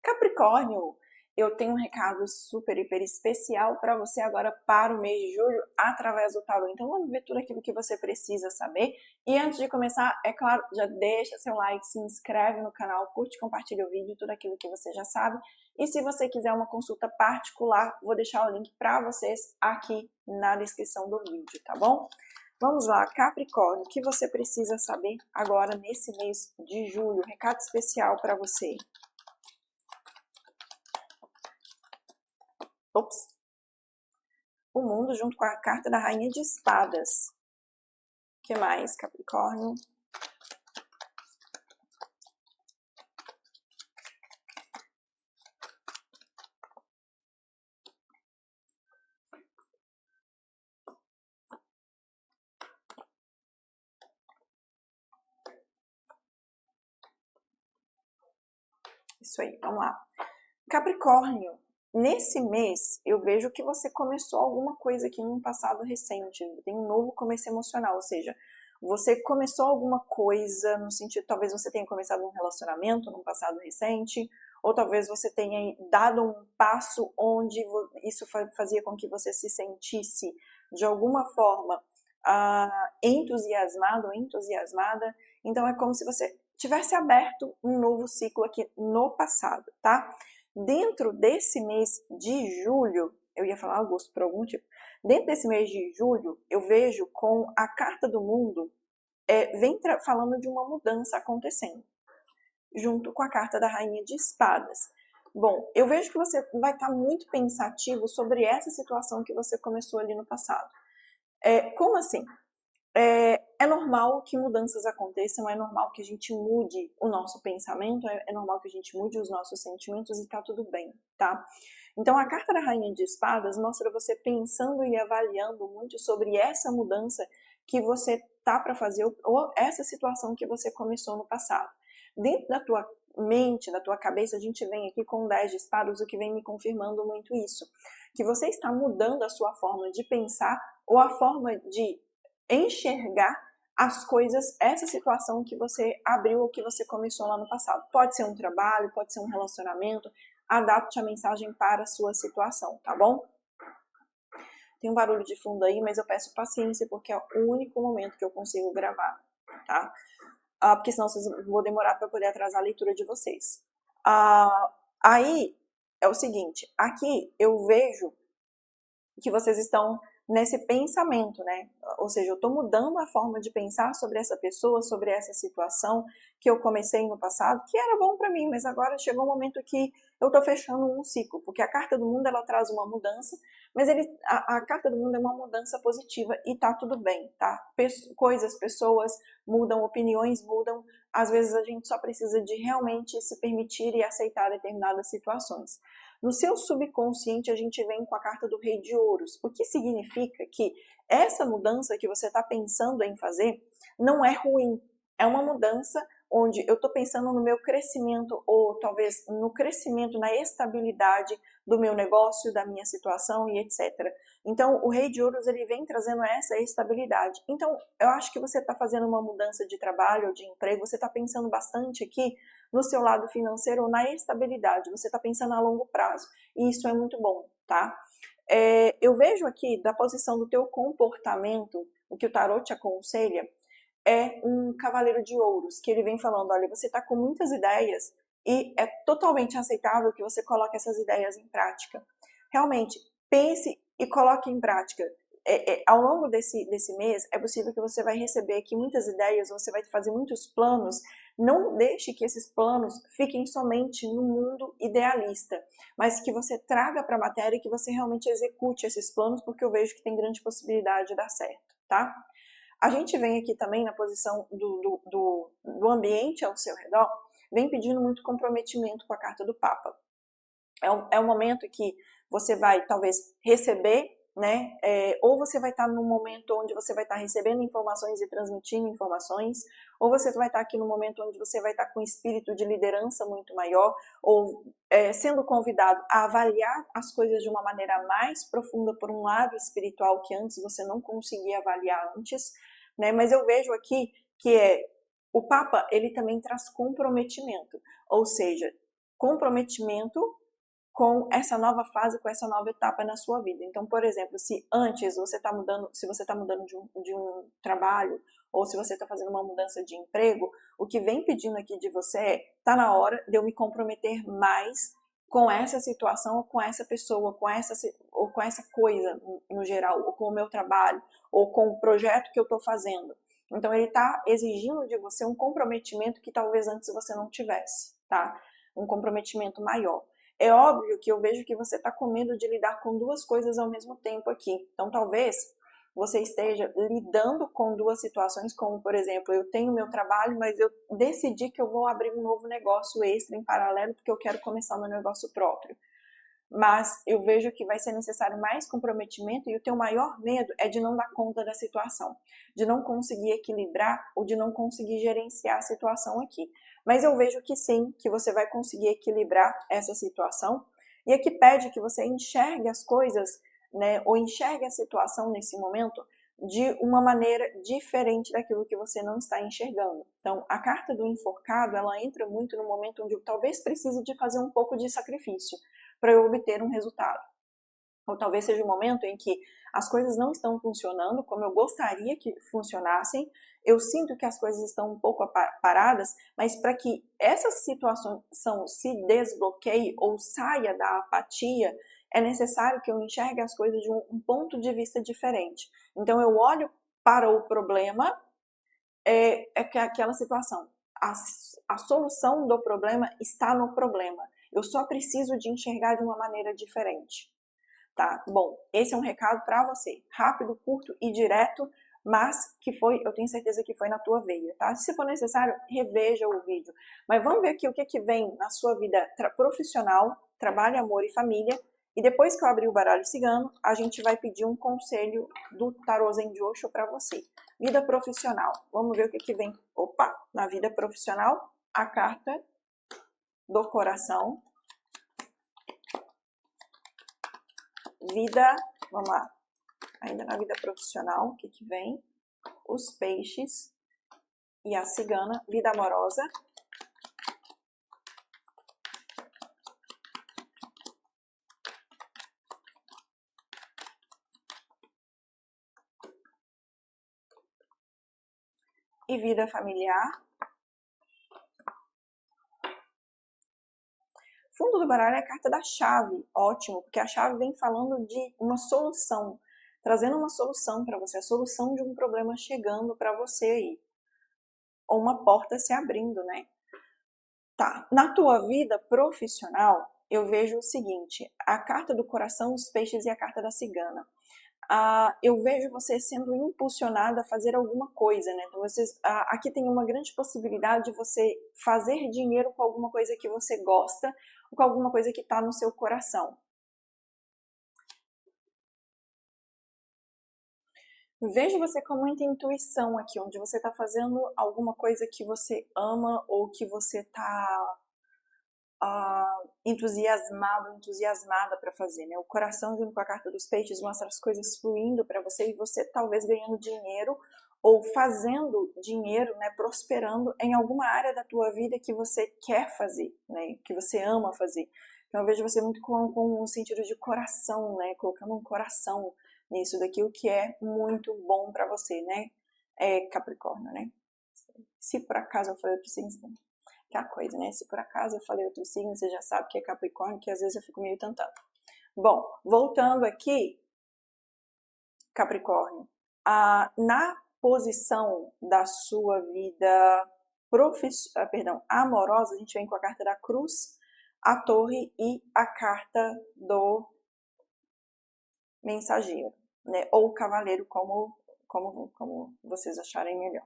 Capricórnio, eu tenho um recado super, hiper especial para você agora para o mês de julho através do tarô. Então vamos ver tudo aquilo que você precisa saber. E antes de começar, é claro, já deixa seu like, se inscreve no canal, curte, compartilha o vídeo, tudo aquilo que você já sabe. E se você quiser uma consulta particular, vou deixar o link para vocês aqui na descrição do vídeo, tá bom? Vamos lá, Capricórnio, o que você precisa saber agora nesse mês de julho? Recado especial para você. Ops. O mundo junto com a carta da Rainha de Espadas. O que mais, Capricórnio? Isso aí, vamos lá. Capricórnio, nesse mês eu vejo que você começou alguma coisa aqui num passado recente, tem um novo começo emocional, ou seja, você começou alguma coisa no sentido, talvez você tenha começado um relacionamento num passado recente, ou talvez você tenha dado um passo onde isso fazia com que você se sentisse de alguma forma entusiasmado ou entusiasmada. Então é como se você tivesse aberto um novo ciclo aqui no passado, tá? Dentro desse mês de julho, eu ia falar agosto por algum motivo, dentro desse mês de julho, eu vejo com a carta do mundo, vem falando de uma mudança acontecendo, junto com a carta da Rainha de Espadas. Bom, eu vejo que você vai estar muito pensativo sobre essa situação que você começou ali no passado. Como assim? É normal que mudanças aconteçam, é normal que a gente mude o nosso pensamento, é normal que a gente mude os nossos sentimentos e tá tudo bem, tá? Então a carta da Rainha de Espadas mostra você pensando e avaliando muito sobre essa mudança que você tá para fazer ou essa situação que você começou no passado. Dentro da tua mente, da tua cabeça, a gente vem aqui com 10 de espadas, o que vem me confirmando muito isso, que você está mudando a sua forma de pensar ou a forma de enxergar as coisas, essa situação que você abriu ou que você começou lá no passado. Pode ser um trabalho, pode ser um relacionamento, adapte a mensagem para a sua situação, tá bom? Tem um barulho de fundo aí, mas eu peço paciência porque é o único momento que eu consigo gravar, tá? Porque senão eu vou demorar para poder atrasar a leitura de vocês. Aí é o seguinte, aqui eu vejo que vocês estão nesse pensamento, né? Ou seja, eu estou mudando a forma de pensar sobre essa pessoa, sobre essa situação que eu comecei no passado, que era bom para mim, mas agora chegou um momento que eu estou fechando um ciclo, porque a carta do mundo ela traz uma mudança, mas a carta do mundo é uma mudança positiva e tá tudo bem, tá? Coisas, pessoas mudam, opiniões mudam, às vezes a gente só precisa de realmente se permitir e aceitar determinadas situações. No seu subconsciente, a gente vem com a carta do Rei de Ouros, o que significa que essa mudança que você está pensando em fazer não é ruim. É uma mudança onde eu estou pensando no meu crescimento ou talvez no crescimento, na estabilidade do meu negócio, da minha situação e etc. Então, o Rei de Ouros ele vem trazendo essa estabilidade. Então, eu acho que você está fazendo uma mudança de trabalho ou de emprego, você está pensando bastante aqui no seu lado financeiro ou na estabilidade, você está pensando a longo prazo, e isso é muito bom, tá? Eu vejo aqui, da posição do teu comportamento, o que o tarot te aconselha, é um cavaleiro de ouros, que ele vem falando, olha, você está com muitas ideias e é totalmente aceitável que você coloque essas ideias em prática. Realmente, pense e coloque em prática. Ao longo desse mês, é possível que você vai receber aqui muitas ideias, você vai fazer muitos planos. Não deixe que esses planos fiquem somente no mundo idealista, mas que você traga para a matéria e que você realmente execute esses planos, porque eu vejo que tem grande possibilidade de dar certo, tá? A gente vem aqui também na posição do ambiente ao seu redor, vem pedindo muito comprometimento com a carta do Papa. É um momento que você vai talvez receber, né? Ou você vai estar num momento onde você vai estar recebendo informações e transmitindo informações, ou você vai estar aqui no momento onde você vai estar com um espírito de liderança muito maior, ou sendo convidado a avaliar as coisas de uma maneira mais profunda por um lado espiritual que antes você não conseguia avaliar antes, né? Mas eu vejo aqui que o Papa ele também traz comprometimento, ou seja, comprometimento com essa nova fase, com essa nova etapa na sua vida. Então, por exemplo, se antes você está mudando, se você está mudando de um trabalho, ou se você está fazendo uma mudança de emprego, o que vem pedindo aqui de você é, tá na hora de eu me comprometer mais com essa situação, ou com essa pessoa, ou com essa coisa no geral, ou com o meu trabalho, ou com o projeto que eu estou fazendo. Então, ele está exigindo de você um comprometimento que talvez antes você não tivesse, tá? Um comprometimento maior. É óbvio que eu vejo que você está com medo de lidar com duas coisas ao mesmo tempo aqui. Então, talvez você esteja lidando com duas situações, como, por exemplo, eu tenho meu trabalho, mas eu decidi que eu vou abrir um novo negócio extra em paralelo, porque eu quero começar meu negócio próprio. Mas eu vejo que vai ser necessário mais comprometimento e o teu maior medo é de não dar conta da situação, de não conseguir equilibrar ou de não conseguir gerenciar a situação aqui. Mas eu vejo que sim, que você vai conseguir equilibrar essa situação e aqui pede que você enxergue as coisas, né, ou enxergue a situação nesse momento de uma maneira diferente daquilo que você não está enxergando. Então, a carta do enforcado, ela entra muito no momento onde eu talvez precise de fazer um pouco de sacrifício para eu obter um resultado. Ou talvez seja um momento em que as coisas não estão funcionando como eu gostaria que funcionassem, eu sinto que as coisas estão um pouco paradas, mas para que essa situação se desbloqueie ou saia da apatia, é necessário que eu enxergue as coisas de um ponto de vista diferente. Então eu olho para o problema, aquela situação. A solução do problema está no problema. Eu só preciso de enxergar de uma maneira diferente. Tá? Bom, esse é um recado para você. Rápido, curto e direto, mas que foi, eu tenho certeza que foi na tua veia, tá? Se for necessário, reveja o vídeo. Mas vamos ver aqui o que vem na sua vida profissional, trabalho, amor e família. E depois que eu abrir o baralho cigano, a gente vai pedir um conselho do Tarô Zen de Osho para você. Vida profissional. Vamos ver o que vem. Opa, na vida profissional, a carta do coração. Vida, vamos lá, ainda na vida profissional, o que vem? Os peixes e a cigana, vida amorosa. E vida familiar. Fundo do baralho é a carta da chave, ótimo, porque a chave vem falando de uma solução, trazendo uma solução para você, a solução de um problema chegando para você aí, ou uma porta se abrindo, né? Tá, na tua vida profissional, eu vejo o seguinte, a carta do coração, os peixes e a carta da cigana. Eu vejo você sendo impulsionada a fazer alguma coisa, né? Então, aqui tem uma grande possibilidade de você fazer dinheiro com alguma coisa que você gosta, ou com alguma coisa que está no seu coração. Vejo você com muita intuição aqui, onde você está fazendo alguma coisa que você ama ou que você está entusiasmada para fazer, né? O coração junto com a carta dos peixes mostra as coisas fluindo para você e você talvez ganhando dinheiro ou fazendo dinheiro, né? Prosperando em alguma área da tua vida que você quer fazer, né? Que você ama fazer. Então eu vejo você muito com um sentido de coração, né? Colocando um coração nisso daqui, o que é muito bom para você, né? Capricórnio, né? Se por acaso eu falei outro signo, que é a coisa, né? Se por acaso eu falei outro signo, você já sabe que é Capricórnio, que às vezes eu fico meio tentando. Bom, voltando aqui, Capricórnio, na posição da sua vida amorosa, a gente vem com a carta da cruz, a torre e a carta do mensageiro, né? Ou cavaleiro, como vocês acharem melhor.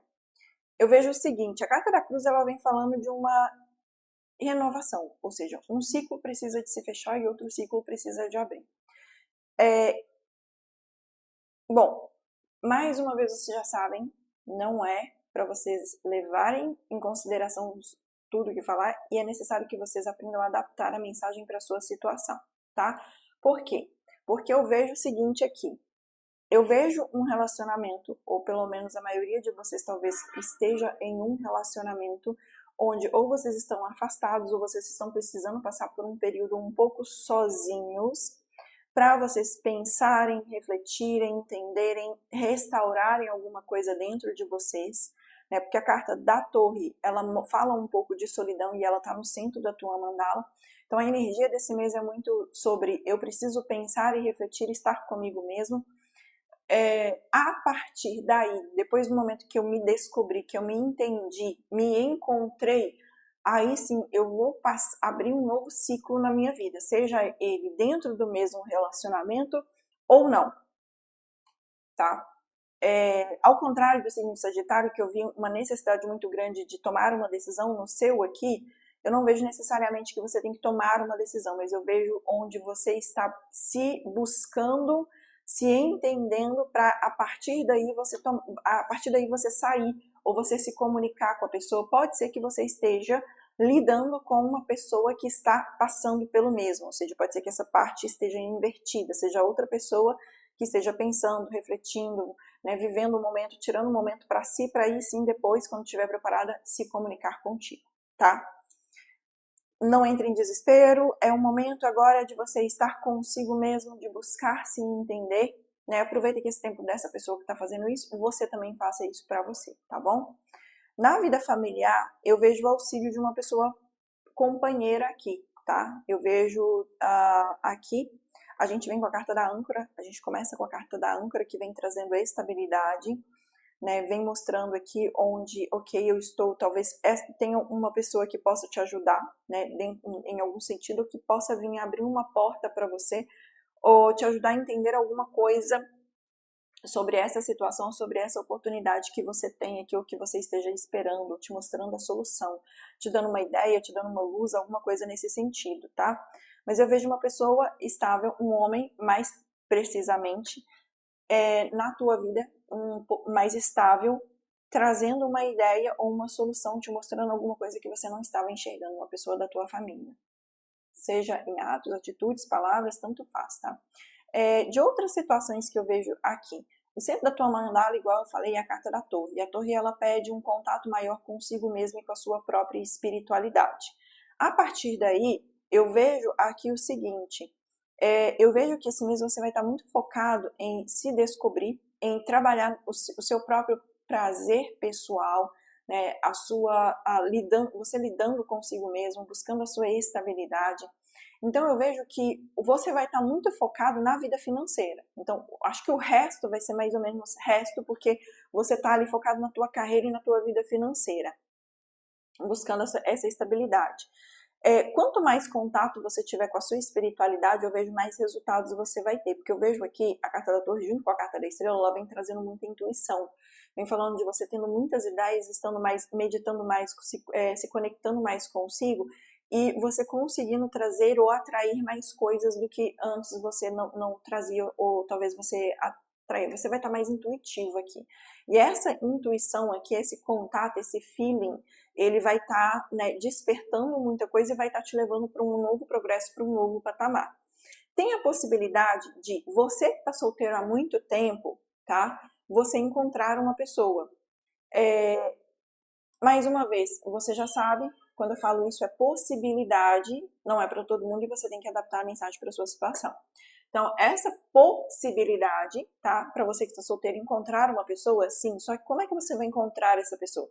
Eu vejo o seguinte, a carta da cruz ela vem falando de uma renovação, ou seja, um ciclo precisa de se fechar e outro ciclo precisa de abrir. Bom, mais uma vez vocês já sabem, não é para vocês levarem em consideração tudo que falar e é necessário que vocês aprendam a adaptar a mensagem para a sua situação, tá? Por quê? Porque eu vejo o seguinte aqui, eu vejo um relacionamento, ou pelo menos a maioria de vocês talvez esteja em um relacionamento onde ou vocês estão afastados ou vocês estão precisando passar por um período um pouco sozinhos, para vocês pensarem, refletirem, entenderem, restaurarem alguma coisa dentro de vocês, né? Porque a carta da Torre, ela fala um pouco de solidão e ela está no centro da tua mandala. Então a energia desse mês é muito sobre eu preciso pensar e refletir, estar comigo mesmo. A partir daí, depois do momento que eu me descobri, que eu me entendi, me encontrei, aí sim eu vou abrir um novo ciclo na minha vida, seja ele dentro do mesmo relacionamento ou não, tá? Ao contrário do signo Sagitário, que eu vi uma necessidade muito grande de tomar uma decisão no seu aqui, eu não vejo necessariamente que você tem que tomar uma decisão, mas eu vejo onde você está se buscando, se entendendo para a partir daí você sair ou você se comunicar com a pessoa. Pode ser que você esteja lidando com uma pessoa que está passando pelo mesmo, ou seja, pode ser que essa parte esteja invertida, seja outra pessoa que esteja pensando, refletindo, né, vivendo o momento, tirando um momento para si, para aí sim depois, quando estiver preparada, se comunicar contigo, tá? Não entre em desespero, é um momento agora de você estar consigo mesmo, de buscar se entender, né? Aproveita que esse tempo dessa pessoa que está fazendo isso, você também faça isso para você, tá bom? Na vida familiar, eu vejo o auxílio de uma pessoa companheira aqui, tá? Eu vejo aqui, a gente vem com a carta da âncora, a gente começa com a carta da âncora que vem trazendo estabilidade, né, vem mostrando aqui onde, ok, eu estou, talvez tenha uma pessoa que possa te ajudar, né, em algum sentido, que possa vir abrir uma porta para você, ou te ajudar a entender alguma coisa sobre essa situação, sobre essa oportunidade que você tem aqui, ou que você esteja esperando, te mostrando a solução, te dando uma ideia, te dando uma luz, alguma coisa nesse sentido, tá? Mas eu vejo uma pessoa estável, um homem, mais precisamente, na tua vida, um pouco mais estável, trazendo uma ideia ou uma solução, te mostrando alguma coisa que você não estava enxergando, uma pessoa da tua família. Seja em atos, atitudes, palavras, tanto faz, tá? De outras situações que eu vejo aqui, o centro da tua mandala, igual eu falei, é a carta da Torre. E a Torre, ela pede um contato maior consigo mesmo e com a sua própria espiritualidade. A partir daí, eu vejo aqui o seguinte, eu vejo que esse mês você vai estar muito focado em se descobrir, em trabalhar o seu próprio prazer pessoal, né, você lidando consigo mesmo, buscando a sua estabilidade. Então eu vejo que você vai estar muito focado na vida financeira. Então acho que o resto vai ser mais ou menos resto, porque você está ali focado na tua carreira e na tua vida financeira, buscando essa estabilidade. Quanto mais contato você tiver com a sua espiritualidade, eu vejo mais resultados você vai ter. Porque eu vejo aqui a carta da Torre junto com a carta da Estrela, ela vem trazendo muita intuição. Vem falando de você tendo muitas ideias, estando mais, meditando mais, se conectando mais consigo, e você conseguindo trazer ou atrair mais coisas do que antes você não trazia, ou talvez você atraia. Você vai estar mais intuitivo aqui. E essa intuição aqui, esse contato, esse feeling, ele vai estar, né, despertando muita coisa e vai estar te levando para um novo progresso, para um novo patamar. Tem a possibilidade de você que está solteiro há muito tempo, tá? Você encontrar uma pessoa. Mais uma vez, você já sabe, quando eu falo isso é possibilidade, não é para todo mundo e você tem que adaptar a mensagem para a sua situação. Então, essa possibilidade, tá? Para você que está solteiro, encontrar uma pessoa, sim. Só que como é que você vai encontrar essa pessoa?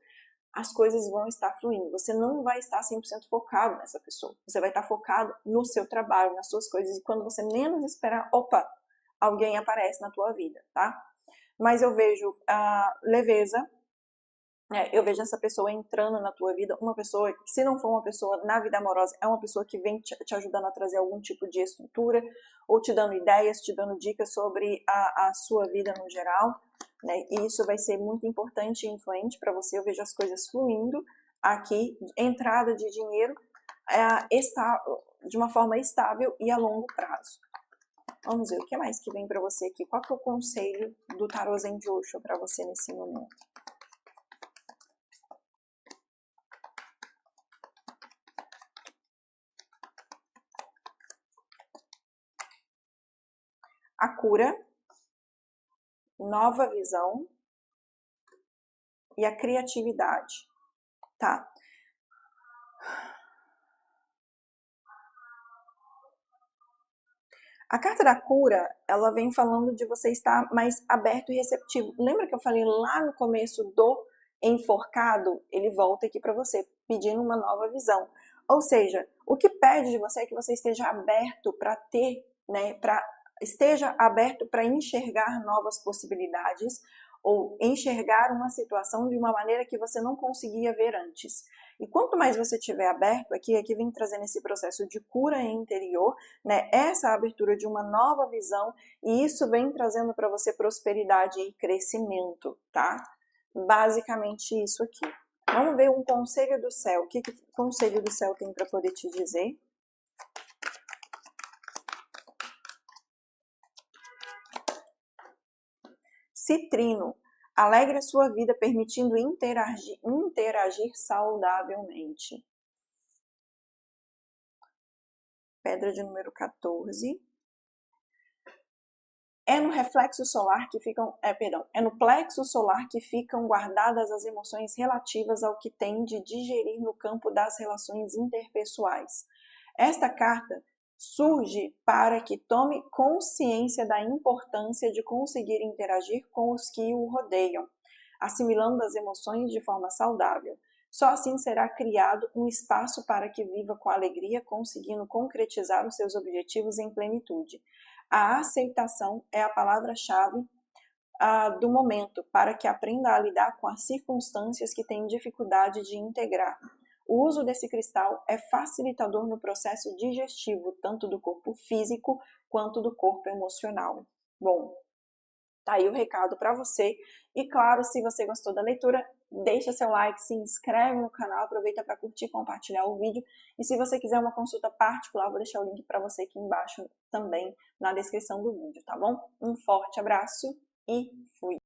As coisas vão estar fluindo. Você não vai estar 100% focado nessa pessoa. Você vai estar focado no seu trabalho, nas suas coisas. E quando você menos esperar, opa, alguém aparece na tua vida, tá? Mas eu vejo a leveza. Eu vejo essa pessoa entrando na tua vida, uma pessoa que, se não for uma pessoa na vida amorosa, é uma pessoa que vem te ajudando a trazer algum tipo de estrutura, ou te dando ideias, te dando dicas sobre a sua vida no geral, né? E isso vai ser muito importante e influente para você. Eu vejo as coisas fluindo aqui, entrada de dinheiro de uma forma estável e a longo prazo. Vamos ver o que mais que vem para você aqui. Qual que é o conselho do Tarô Zen de Osho para você nesse momento? A cura, nova visão e a criatividade, tá? A carta da cura, ela vem falando de você estar mais aberto e receptivo. Lembra que eu falei lá no começo do enforcado? Ele volta aqui para você, pedindo uma nova visão. Ou seja, o que pede de você é que você esteja aberto para ter, né, esteja aberto para enxergar novas possibilidades ou enxergar uma situação de uma maneira que você não conseguia ver antes. E quanto mais você estiver aberto, aqui vem trazendo esse processo de cura interior, né? Essa abertura de uma nova visão, e isso vem trazendo para você prosperidade e crescimento, tá? Basicamente isso aqui. Vamos ver um conselho do céu. O que o conselho do céu tem para poder te dizer? Citrino, alegre a sua vida permitindo interagir saudavelmente. Pedra de número 14. É no reflexo solar que ficam, é no plexo solar que ficam guardadas as emoções relativas ao que tem de digerir no campo das relações interpessoais. Esta carta surge para que tome consciência da importância de conseguir interagir com os que o rodeiam, assimilando as emoções de forma saudável. Só assim será criado um espaço para que viva com alegria, conseguindo concretizar os seus objetivos em plenitude. A aceitação é a palavra-chave do momento para que aprenda a lidar com as circunstâncias que tem dificuldade de integrar. O uso desse cristal é facilitador no processo digestivo, tanto do corpo físico quanto do corpo emocional. Bom, tá aí o recado para você. E claro, se você gostou da leitura, deixa seu like, se inscreve no canal, aproveita para curtir e compartilhar o vídeo. E se você quiser uma consulta particular, vou deixar o link para você aqui embaixo também na descrição do vídeo, tá bom? Um forte abraço e fui!